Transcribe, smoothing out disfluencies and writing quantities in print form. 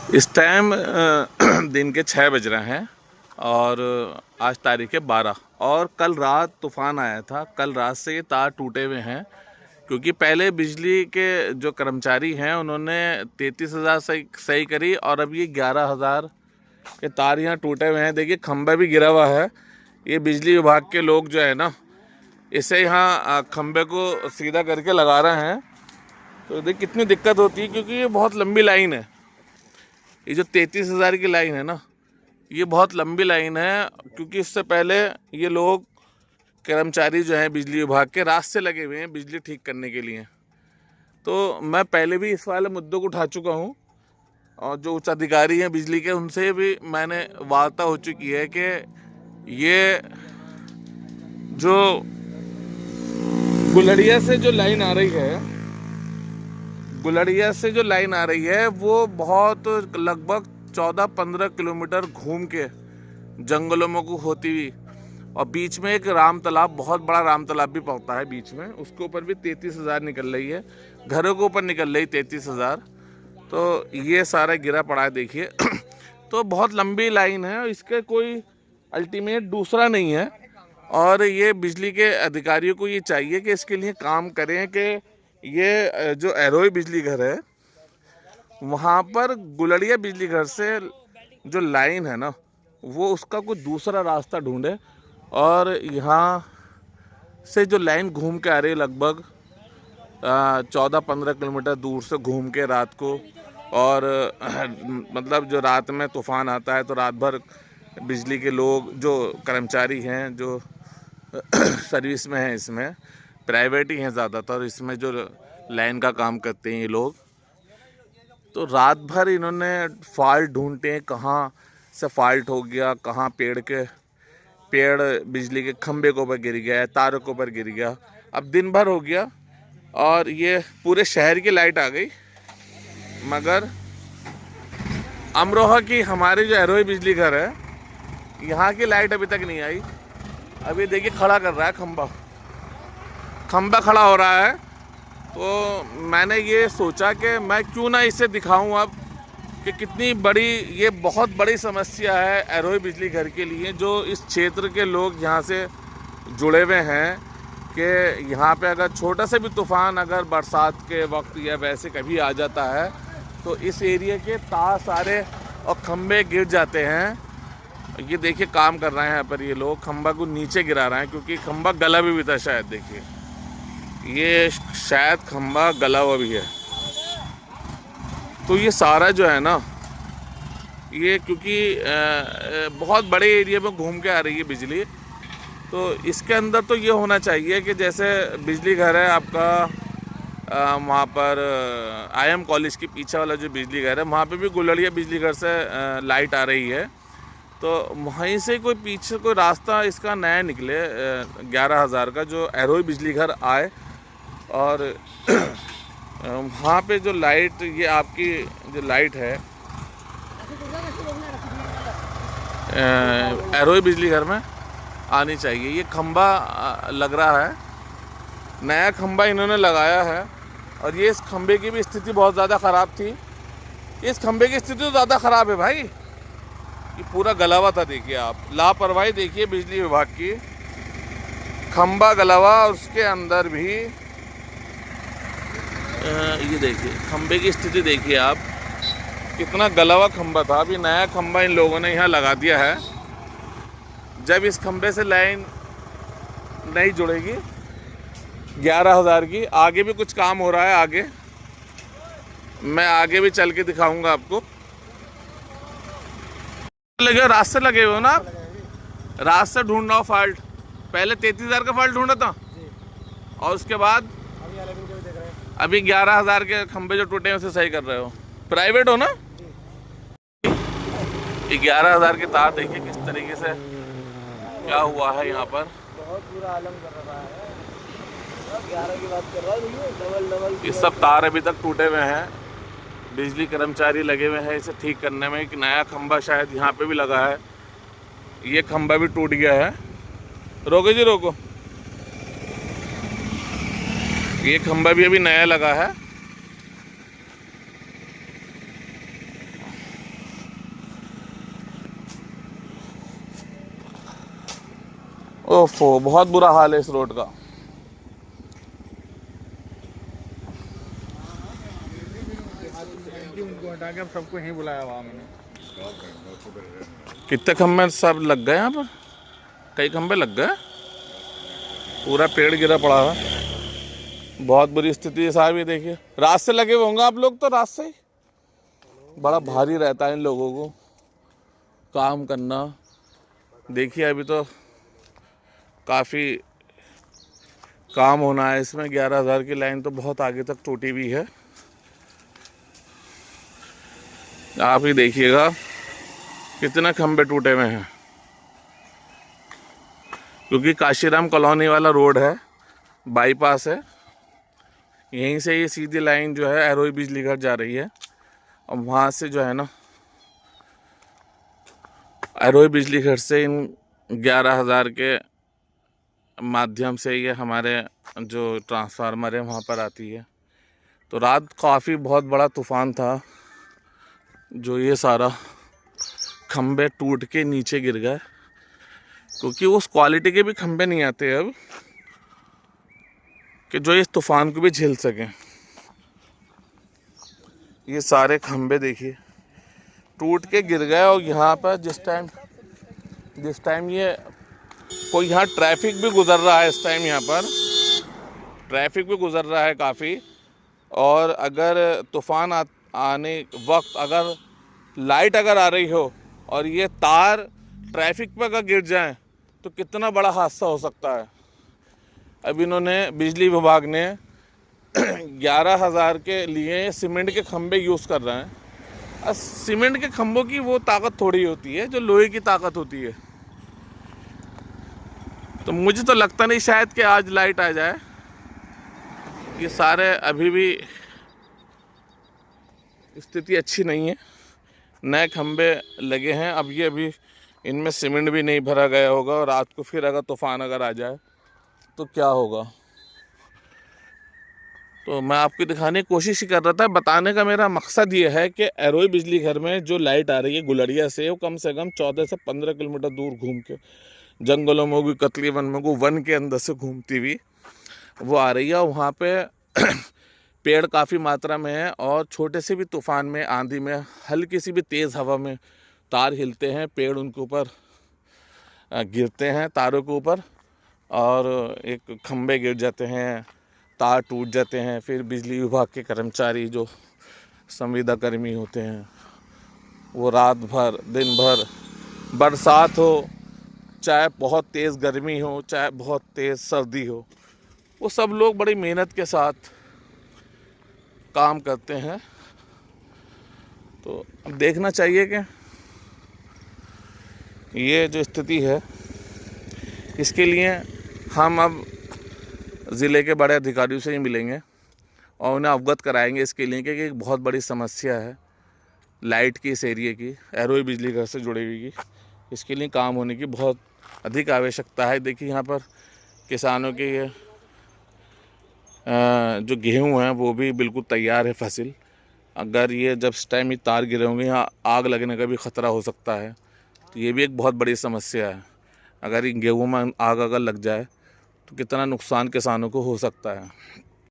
इस टाइम दिन के 6 बज रहे हैं और आज तारीख है 12 और कल रात तूफ़ान आया था। कल रात से ये तार टूटे हुए हैं क्योंकि पहले बिजली के जो कर्मचारी हैं उन्होंने 33,000 सही करी और अब ये 11,000 के तार यहाँ टूटे हुए हैं। देखिए खंभा भी गिरा हुआ है। ये बिजली विभाग के लोग जो है ना इसे यहाँ खंभे को सीधा करके लगा रहे हैं। तो देखिए कितनी दिक्कत होती है क्योंकि ये बहुत लंबी लाइन है। ये जो 33,000 की लाइन है ना, ये बहुत लंबी लाइन है क्योंकि इससे पहले ये लोग कर्मचारी जो हैं बिजली विभाग के रास्ते लगे हुए हैं बिजली ठीक करने के लिए। तो मैं पहले भी इस वाले मुद्दों को उठा चुका हूँ और जो उच्च अधिकारी हैं बिजली के उनसे भी मैंने वार्ता हो चुकी है कि ये जो गुलड़िया से जो लाइन आ रही है, गुलड़िया से जो लाइन आ रही है वो बहुत लगभग 14-15 किलोमीटर घूम के जंगलों में को होती हुई और बीच में एक राम तालाब, बहुत बड़ा राम तालाब भी पड़ता है बीच में, उसके ऊपर भी 33,000 निकल रही है। घरों के ऊपर निकल रही 33,000। तो ये सारा गिरा पड़ा है देखिए। तो बहुत लंबी लाइन है और इसके कोई अल्टीमेट दूसरा नहीं है। और ये बिजली के अधिकारियों को ये चाहिए कि इसके लिए काम करें कि ये जो एरोई बिजली घर है वहाँ पर गुलड़िया बिजली घर से जो लाइन है ना वो उसका कोई दूसरा रास्ता ढूंढे और यहाँ से जो लाइन घूम के आ रही है लगभग 14-15 किलोमीटर दूर से घूम के रात को, और मतलब जो रात में तूफ़ान आता है तो रात भर बिजली के लोग जो कर्मचारी हैं जो सर्विस में हैं, इसमें प्राइवेट ही हैं ज़्यादातर, इसमें जो लाइन का काम करते हैं ये लोग, तो रात भर इन्होंने फॉल्ट ढूंढते हैं कहाँ से फॉल्ट हो गया, कहाँ पेड़ बिजली के खंभे के ऊपर गिर गया है, तारों के ऊपर गिर गया। अब दिन भर हो गया और ये पूरे शहर की लाइट आ गई मगर अमरोहा की हमारी जो एरोई बिजली घर है यहाँ की लाइट अभी तक नहीं आई। अभी देखिए खड़ा कर रहा है खंभा खड़ा हो रहा है। तो मैंने ये सोचा कि मैं क्यों ना इसे दिखाऊं अब कि कितनी बड़ी ये बहुत बड़ी समस्या है एरोई बिजली घर के लिए, जो इस क्षेत्र के लोग यहाँ से जुड़े हुए हैं कि यहाँ पे अगर छोटा सा भी तूफ़ान अगर बरसात के वक्त या वैसे कभी आ जाता है तो इस एरिया के तार सारे और खंभे गिर जाते हैं। ये देखिए काम कर रहे हैं यहाँ पर ये लोग, खंभा को नीचे गिरा रहे हैं क्योंकि खंभा गला भी था शायद। देखिए ये शायद खंभा गला हुआ भी है। तो ये सारा जो है ना ये क्योंकि बहुत बड़े एरिया में घूम के आ रही है बिजली, तो इसके अंदर तो ये होना चाहिए कि जैसे बिजली घर है आपका वहाँ पर IM कॉलेज के पीछे वाला जो बिजली घर है वहाँ पे भी गुलड़िया बिजली घर से लाइट आ रही है। तो वहीं से कोई पीछे कोई रास्ता इसका नया निकले 11,000 का जो एरोई बिजली घर आए और वहाँ पे जो लाइट, ये आपकी जो लाइट है एरोई बिजली घर में आनी चाहिए। ये खंभा लग रहा है, नया खंभा इन्होंने लगाया है और ये इस खंभे की भी स्थिति बहुत ज़्यादा ख़राब थी। इस खंभे की स्थिति तो ज़्यादा ख़राब है भाई, ये पूरा गला हुआ था। देखिए आप लापरवाही देखिए बिजली विभाग की, खंभा गला हुआ और उसके अंदर भी ये देखिए खंभे की स्थिति देखिए आप, कितना गला हुआ खंभा था। अभी नया खंभा इन लोगों ने यहाँ लगा दिया है। जब इस खंभे से लाइन नहीं जुड़ेगी 11,000 की, आगे भी कुछ काम हो रहा है, आगे मैं आगे भी चल के दिखाऊंगा आपको। लगे रास्ते लगे हुए हो ना आप, रास्ते ढूंढ रहा हो फॉल्ट। पहले 33,000 का फॉल्ट ढूंढा था और उसके बाद अभी 11,000 के खंभे जो टूटे हैं उसे सही कर रहे हो। प्राइवेट हो ना? 11,000 के तार देखिए किस तरीके से क्या हुआ है यहाँ पर, बहुत बुरा आलम कर रहा है। 11 की बात कर रहा है, डबल ये सब तार अभी तक टूटे हुए हैं। बिजली कर्मचारी लगे हुए हैं इसे ठीक करने में। एक नया खंभा शायद यहाँ पे भी लगा है, ये खंभा भी टूट गया है। रोको जी रोको, ये खंभा भी अभी नया लगा है। ओफो, बहुत बुरा हाल है इस रोड का। उनको हटा के अब सबको यहीं बुलाया हुआ मैंने। कितने खंभे सब लग गए यहाँ पर, कई खंभे लग गए, पूरा पेड़ गिरा पड़ा है। बहुत बुरी स्थिति है साहब। ये देखिए, रात से लगे हुए होंगे आप लोग, तो रात से ही बड़ा भारी रहता है इन लोगों को काम करना। देखिए अभी तो काफ़ी काम होना है इसमें। 11,000 की लाइन तो बहुत आगे तक टूटी हुई है। आप ही देखिएगा कितने खंभे टूटे हुए हैं, क्योंकि काशीराम कॉलोनी वाला रोड है, बाईपास है। यहीं से ये सीधी लाइन जो है एरोई बिजली घर जा रही है, और वहाँ से जो है ना एरोई बिजली घर से इन 11,000 के माध्यम से ये हमारे जो ट्रांसफार्मर है वहाँ पर आती है। तो रात काफ़ी बहुत बड़ा तूफ़ान था, जो ये सारा खंबे टूट के नीचे गिर गए, क्योंकि उस क्वालिटी के भी खंबे नहीं आते अब कि जो इस तूफ़ान को भी झेल सकें। ये सारे खंबे देखिए टूट के गिर गए। और यहाँ पर जिस टाइम ये कोई यहाँ ट्रैफिक भी गुजर रहा है, इस टाइम यहाँ पर ट्रैफिक भी गुजर रहा है काफ़ी। और अगर तूफ़ान आने वक्त अगर लाइट अगर आ रही हो और ये तार ट्रैफिक पर अगर गिर जाए तो कितना बड़ा हादसा हो सकता है। अब इन्होंने बिजली विभाग ने 11,000 के लिए सीमेंट के खंभे यूज़ कर रहे हैं। और सीमेंट के खंभों की वो ताकत थोड़ी होती है जो लोहे की ताकत होती है। तो मुझे तो लगता नहीं शायद कि आज लाइट आ जाए। ये सारे अभी भी स्थिति अच्छी नहीं है, नए खंबे लगे हैं। अब ये अभी इनमें सीमेंट भी नहीं भरा गया होगा, और रात को फिर अगर तूफ़ान अगर आ जाए तो क्या होगा। तो मैं आपको दिखाने की कोशिश ही कर रहा था। बताने का मेरा मकसद ये है कि एरोई बिजली घर में जो लाइट आ रही है गुलरिया से, वो कम से कम 14 से 15 किलोमीटर दूर घूम के जंगलों में होगी, कतली वन में होगी, वन के अंदर से घूमती हुई वो आ रही है। और वहाँ पे पेड़ काफ़ी मात्रा में है, और छोटे से भी तूफ़ान में, आंधी में, हल्की सी भी तेज़ हवा में तार हिलते हैं, पेड़ उनके ऊपर गिरते हैं, तारों के ऊपर, और एक खंभे गिर जाते हैं, तार टूट जाते हैं। फिर बिजली विभाग के कर्मचारी जो संविदा कर्मी होते हैं वो रात भर दिन भर, बरसात हो चाहे बहुत तेज़ गर्मी हो चाहे बहुत तेज़ सर्दी हो, वो सब लोग बड़ी मेहनत के साथ काम करते हैं। तो अब देखना चाहिए कि ये जो स्थिति है इसके लिए हम अब ज़िले के बड़े अधिकारियों से ही मिलेंगे और उन्हें अवगत कराएंगे इसके लिए कि एक बहुत बड़ी समस्या है लाइट की इस एरिए की, एरोई बिजली घर से जुड़ी हुई की। इसके लिए काम होने की बहुत अधिक आवश्यकता है। देखिए यहाँ पर किसानों के जो गेहूँ हैं वो भी बिल्कुल तैयार है फसल। अगर ये जब इस टाइम ये तार गिरे होंगे, यहाँ आग लगने का भी ख़तरा हो सकता है। तो ये भी एक बहुत बड़ी समस्या है। अगर इन गेहूँ में आग अगर लग जाए तो कितना नुकसान किसानों को हो सकता है।